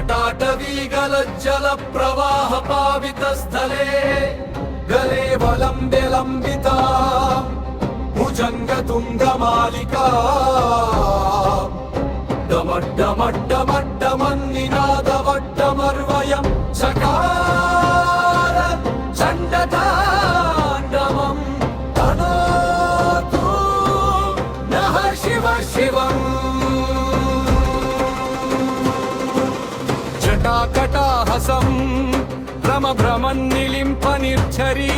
जटाटवीगलज्जल प्रवाह पावितस्थले गले वलम्बे लम्बिता भुजङ्गतुङ्गमालिका डमड्डमड्डमड्डमन्निनादवड्डमर्वयं चकार चण्डताण्डवं तनोतु नः शिव शिवम् जटाकटाहसं भ्रमभ्रमन्निलिम्पनिर्झरी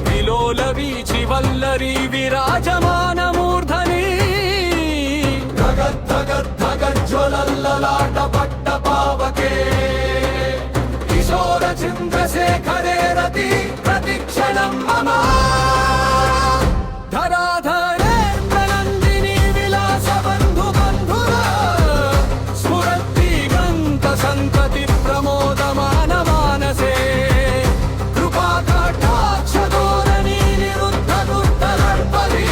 विलोलवीचि वल्लरी विराजमानमूर्धनि धगद्धगद्धगज्ज्वलल्ललाट पट्टपावके किशोर चन्द्रशेखरे रति प्रतिक्षणं मम धराधरे प्रनन्दिनी विलास बन्धु बन्धुरा स्फुरद्दिगन्त सन्तति प्रमोदमान मानसे कृपा कटाक्ष धोरणी निरुद्ध दुर्धर्पदी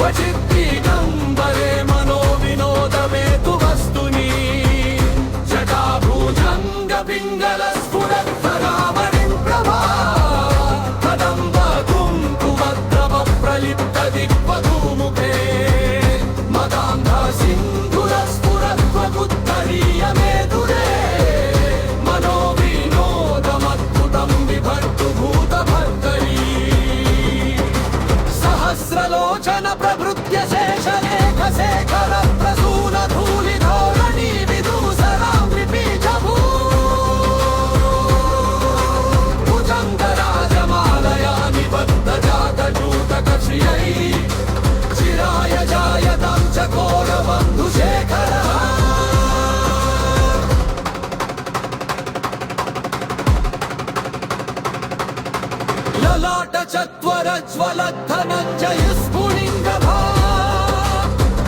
वचिद्दिगम्बरे मनो विनोदमेतु वस्तुनि जटाभुजङ्ग पिङ्गल स्फुरद्धरामणिं प्रभा कदम्ब कुङ्कुमद्रव प्रलिप्त दिग्वधूमुखे मदान्ध सिन्धुर स्फुरद्वगुत्तरीय मेदुरे मनो विनोदमद्भुतं बिभर्तु भूतभर्तरी सहस्रलोचन प्रभृत्य शेषलेख शेखर प्रसून धूलिधोरणी विदूसरां विपीठभू भुजङ्गराजमालया निबद्ध जातजूतकश्रियै चिराय जायतां चकोरबन्धुशेखरः ललाट चत्वर ज्वल धनञ्जय स्फुलिङ्गभा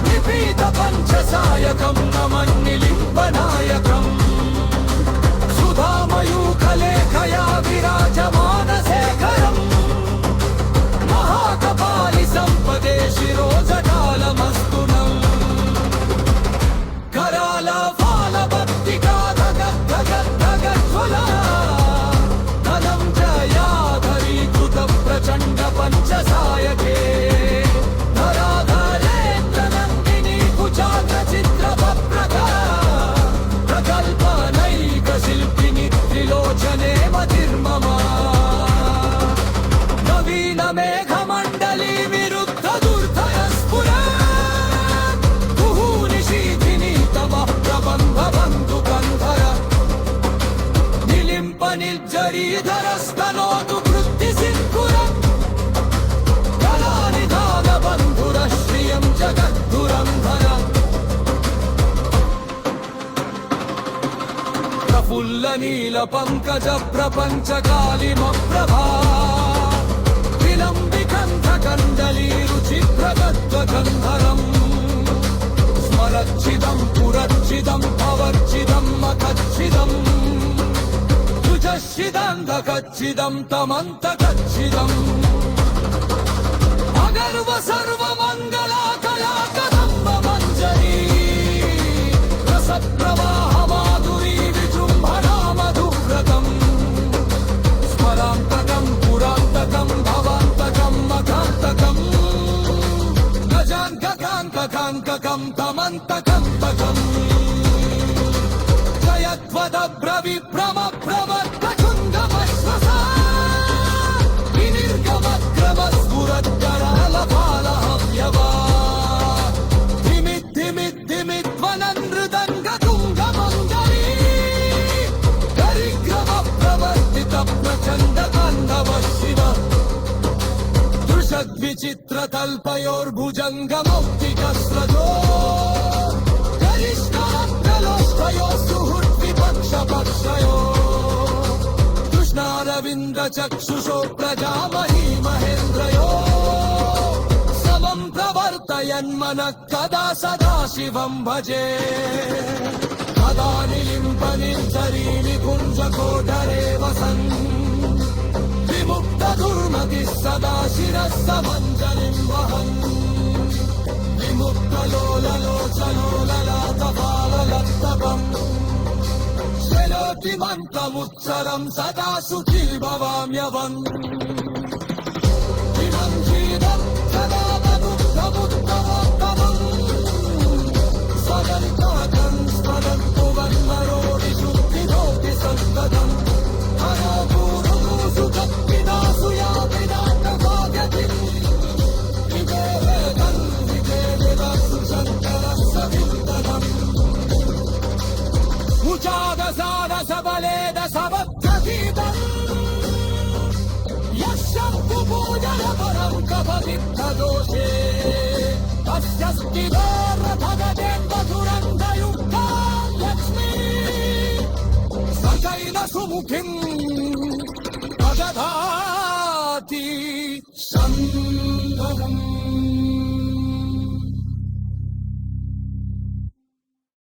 निपीत पञ्चसायकं नमन्निलिम्बनायकम् सुधामयूखलेखया विराजमानशेखरम् महाकपालि सम्पदे शिरोजटालमस्तुनम् कराल फालभक्तिका धगद्धगद्धगज्ज्वला धनं जयाधरीकृत प्रचण्ड पञ्चसायके धराधरेन्द्रनन्दिनी कुचाग्रचित्रवप्रका प्रकल्पनैकशिल्पिनि त्रिलोचने मतिर्मम नवीनमेघमण्डली विरुद्ध दुर्धर स्फुरत् कुहूनिशीथिनि तमः प्रबन्धबन्धुकन्धर निलिम्प निर्जरीधरस्तनोतु वृत्तिसिन्धुरम् कलानिधानबन्धुरः श्रियं जगद्धुरन्धर प्रफुल्लनीलपङ्कज प्रपञ्चकालिमप्रभा विलम्बिकन्धकण्डलीरुचिप्रगद्वगन्धरम् स्मरच्चिदं पुरच्चिदं भवच्चिदं मखच्चिदं तुजश्चिदन्धकच्चिदं तमन्तकच्चिदम् अगर्व सर्वमङ्गलाकला कदम्ब मञ्जरी रसप्रवाह माधुरी विजृम्भणा मधुव्रतम् स्मरान्तकं पुरान्तकं भवान्तकं मखान्तकम् गजान्तकान्तकान्तकं तमन्तकं तकम् जयध्वदब्रविभ्रमभ्रमद्भुङ्गमश्वसा विनिर्गमक्रमस्फुरद्गरालपालहव्यवा धिमिद्धिमिद्धिमिध्वननृदङ्गतुङ्गमङ्गली गरिग्रमप्रवर्तित प्रचण्डताण्डव शिव दृशद्विचित्रतल्पयोर्भुजङ्गमौक्तिकस्रजो गरिष्ठाग्रलोष्टयो सुहृद्विपक्षपक्षयो कृष्णारविन्दचक्षुषो प्रजामही महेन्द्रयो समं प्रवर्तयन्मनः कदा सदा शिवं भजे कदा निलिम्पनिर्झरी निकुञ्जकोटरे वसन् विमुक्तदुर्मतिः सदा शिरः समञ्जलिं वहन् विमुक्तलोललोचनो ललाटपाललत्तपम् विश्वलोति मन्त्रमुत्सरं सदा सुखी भवाम्यवम् इमं जीवं सदा मदुग्धमुत्तमोत्तमम् स्वदन्ताकं स्वदन्तु वन्मरोडि शुद्धिरोति सन्ततम् हरो पूर्वो सुखपिदासु या विनाटभागति विवेदन् विवेदिवसु शङ्करस्य विन्दनम् उचादसादसबलेद सबद्धगीतम् यशन्तु पूजय परं कपविद्धदोषे तस्यस्ति रथगजेन्द्रधुरन्धयुक्ता लक्ष्मी सकैलसुमुखीम् अदधाति सम्भवम्